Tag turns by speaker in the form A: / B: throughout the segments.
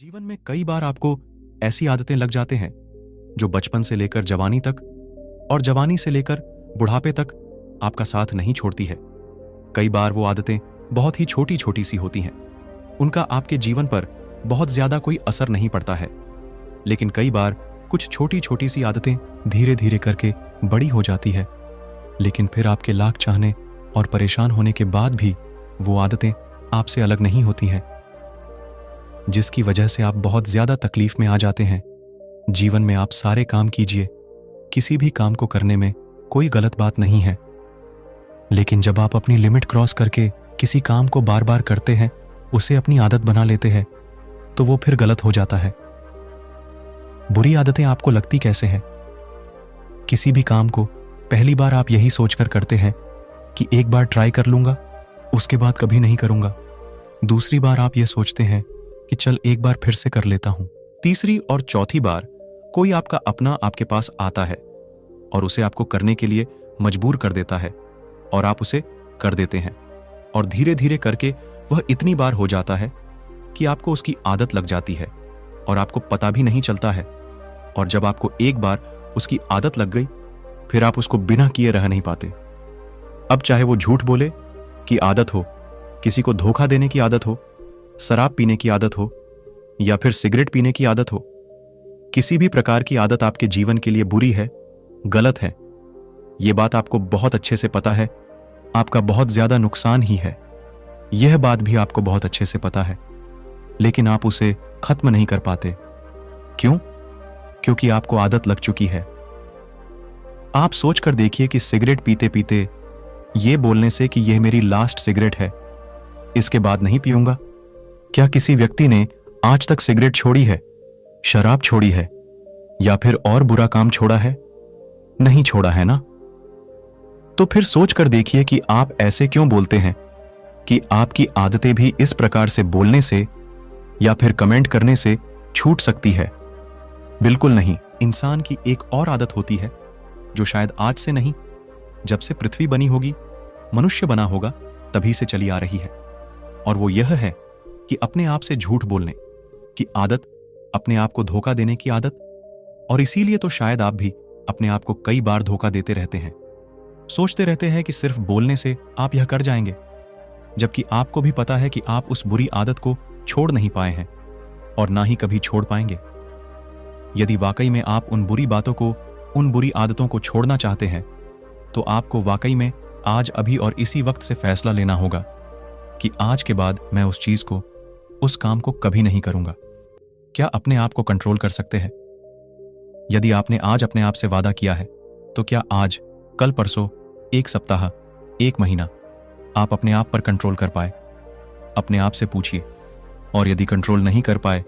A: जीवन में कई बार आपको ऐसी आदतें लग जाते हैं जो बचपन से लेकर जवानी तक और जवानी से लेकर बुढ़ापे तक आपका साथ नहीं छोड़ती है। कई बार वो आदतें बहुत ही छोटी छोटी सी होती हैं, उनका आपके जीवन पर बहुत ज्यादा कोई असर नहीं पड़ता है। लेकिन कई बार कुछ छोटी छोटी सी आदतें धीरे धीरे करके बड़ी हो जाती है, लेकिन फिर आपके लाख चाहने और परेशान होने के बाद भी वो आदतें आपसे अलग नहीं होती हैं, जिसकी वजह से आप बहुत ज्यादा तकलीफ में आ जाते हैं। जीवन में आप सारे काम कीजिए, किसी भी काम को करने में कोई गलत बात नहीं है, लेकिन जब आप अपनी लिमिट क्रॉस करके किसी काम को बार बार करते हैं, उसे अपनी आदत बना लेते हैं, तो वो फिर गलत हो जाता है। बुरी आदतें आपको लगती कैसे हैं? किसी भी काम को पहली बार आप यही सोचकर करते हैं कि एक बार ट्राई कर लूंगा, उसके बाद कभी नहीं करूंगा। दूसरी बार आप ये सोचते हैं कि चल एक बार फिर से कर लेता हूं। तीसरी और चौथी बार कोई आपका अपना आपके पास आता है और उसे आपको करने के लिए मजबूर कर देता है और आप उसे कर देते हैं, और धीरे धीरे करके वह इतनी बार हो जाता है कि आपको उसकी आदत लग जाती है और आपको पता भी नहीं चलता है। और जब आपको एक बार उसकी आदत लग गई, फिर आप उसको बिना किए रह नहीं पाते। अब चाहे वो झूठ बोले की आदत हो, किसी को धोखा देने की आदत हो, शराब पीने की आदत हो, या फिर सिगरेट पीने की आदत हो, किसी भी प्रकार की आदत आपके जीवन के लिए बुरी है, गलत है। यह बात आपको बहुत अच्छे से पता है, आपका बहुत ज्यादा नुकसान ही है, यह बात भी आपको बहुत अच्छे से पता है, लेकिन आप उसे खत्म नहीं कर पाते। क्यों? क्योंकि आपको आदत लग चुकी है। आप सोचकर देखिए कि सिगरेट पीते पीते यह बोलने से कि यह मेरी लास्ट सिगरेट है, इसके बाद नहीं पीऊंगा, क्या किसी व्यक्ति ने आज तक सिगरेट छोड़ी है, शराब छोड़ी है, या फिर और बुरा काम छोड़ा है? नहीं छोड़ा है ना। तो फिर सोचकर देखिए कि आप ऐसे क्यों बोलते हैं कि आपकी आदतें भी इस प्रकार से बोलने से या फिर कमेंट करने से छूट सकती है। बिल्कुल नहीं। इंसान की एक और आदत होती है जो शायद आज से नहीं, जब से पृथ्वी बनी होगी, मनुष्य बना होगा, तभी से चली आ रही है, और वो यह है कि अपने आप से झूठ बोलने की आदत, अपने आप को धोखा देने की आदत। और इसीलिए तो शायद आप भी अपने आप को कई बार धोखा देते रहते हैं। सोचते रहते हैं कि सिर्फ बोलने से आप यह कर जाएंगे, जबकि आपको भी पता है कि आप उस बुरी आदत को छोड़ नहीं पाए हैं और ना ही कभी छोड़ पाएंगे। यदि वाकई में आप उन बुरी बातों को, उन बुरी आदतों को छोड़ना चाहते हैं, तो आपको वाकई में आज, अभी और इसी वक्त से फैसला लेना होगा कि आज के बाद मैं उस चीज को, उस काम को कभी नहीं करूंगा। क्या अपने आप को कंट्रोल कर सकते हैं? यदि आपने आज अपने आप से वादा किया है, तो क्या आज, कल, परसों, एक सप्ताह, एक महीना आप अपने आप पर कंट्रोल कर पाए? अपने आप से पूछिए। और यदि कंट्रोल नहीं कर पाए,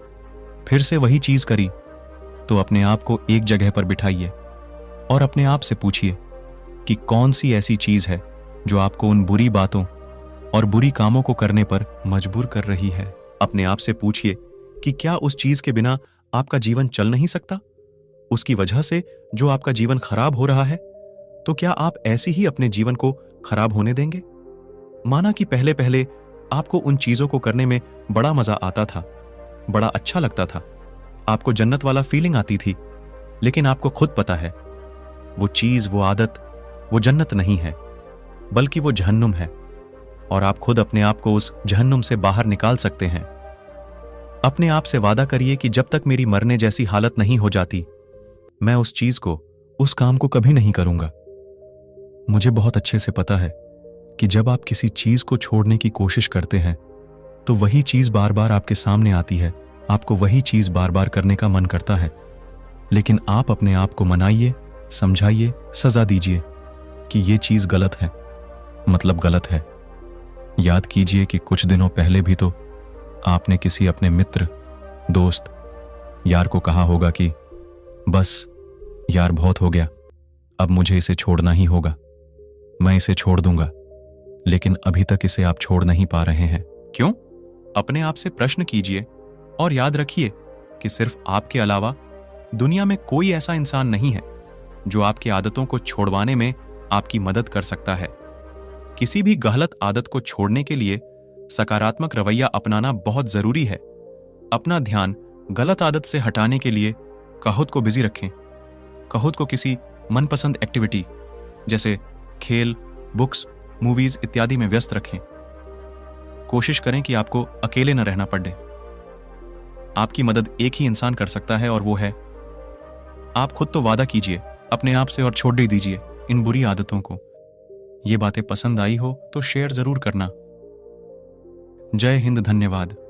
A: फिर से वही चीज करी, तो अपने आप को एक जगह पर बिठाइए और अपने आप से पूछिए कि कौन सी ऐसी चीज है जो आपको उन बुरी बातों और बुरी कामों को करने पर मजबूर कर रही है। अपने आप से पूछिए कि क्या उस चीज के बिना आपका जीवन चल नहीं सकता? उसकी वजह से जो आपका जीवन खराब हो रहा है, तो क्या आप ऐसे ही अपने जीवन को खराब होने देंगे? माना कि पहले पहले आपको उन चीजों को करने में बड़ा मजा आता था, बड़ा अच्छा लगता था, आपको जन्नत वाला फीलिंग आती थी, लेकिन आपको खुद पता है वो चीज, वो आदत, वो जन्नत नहीं है, बल्कि वो जहन्नुम है, और आप खुद अपने आप को उस जहन्नुम से बाहर निकाल सकते हैं। अपने आप से वादा करिए कि जब तक मेरी मरने जैसी हालत नहीं हो जाती, मैं उस चीज को, उस काम को कभी नहीं करूंगा। मुझे बहुत अच्छे से पता है कि जब आप किसी चीज को छोड़ने की कोशिश करते हैं, तो वही चीज बार बार आपके सामने आती है, आपको वही चीज बार बार करने का मन करता है, लेकिन आप अपने आप को मनाइए, समझाइए, सजा दीजिए कि ये चीज गलत है, मतलब गलत है। याद कीजिए कि कुछ दिनों पहले भी तो आपने किसी अपने मित्र, दोस्त, यार को कहा होगा कि बस यार बहुत हो गया, अब मुझे इसे छोड़ना ही होगा, मैं इसे छोड़ दूंगा, लेकिन अभी तक इसे आप छोड़ नहीं पा रहे हैं। क्यों? अपने आप से प्रश्न कीजिए और याद रखिए कि सिर्फ आपके अलावा दुनिया में कोई ऐसा इंसान नहीं है जो आपकी आदतों को छोड़वाने में आपकी मदद कर सकता है। किसी भी गलत आदत को छोड़ने के लिए सकारात्मक रवैया अपनाना बहुत जरूरी है। अपना ध्यान गलत आदत से हटाने के लिए खुद को बिजी रखें। खुद को किसी मनपसंद एक्टिविटी जैसे खेल, बुक्स, मूवीज इत्यादि में व्यस्त रखें। कोशिश करें कि आपको अकेले न रहना पड़े। आपकी मदद एक ही इंसान कर सकता है और वो है आप खुद। तो वादा कीजिए अपने आप से और छोड़ ही दीजिए इन बुरी आदतों को। ये बातें पसंद आई हो तो शेयर जरूर करना। जय हिंद, धन्यवाद।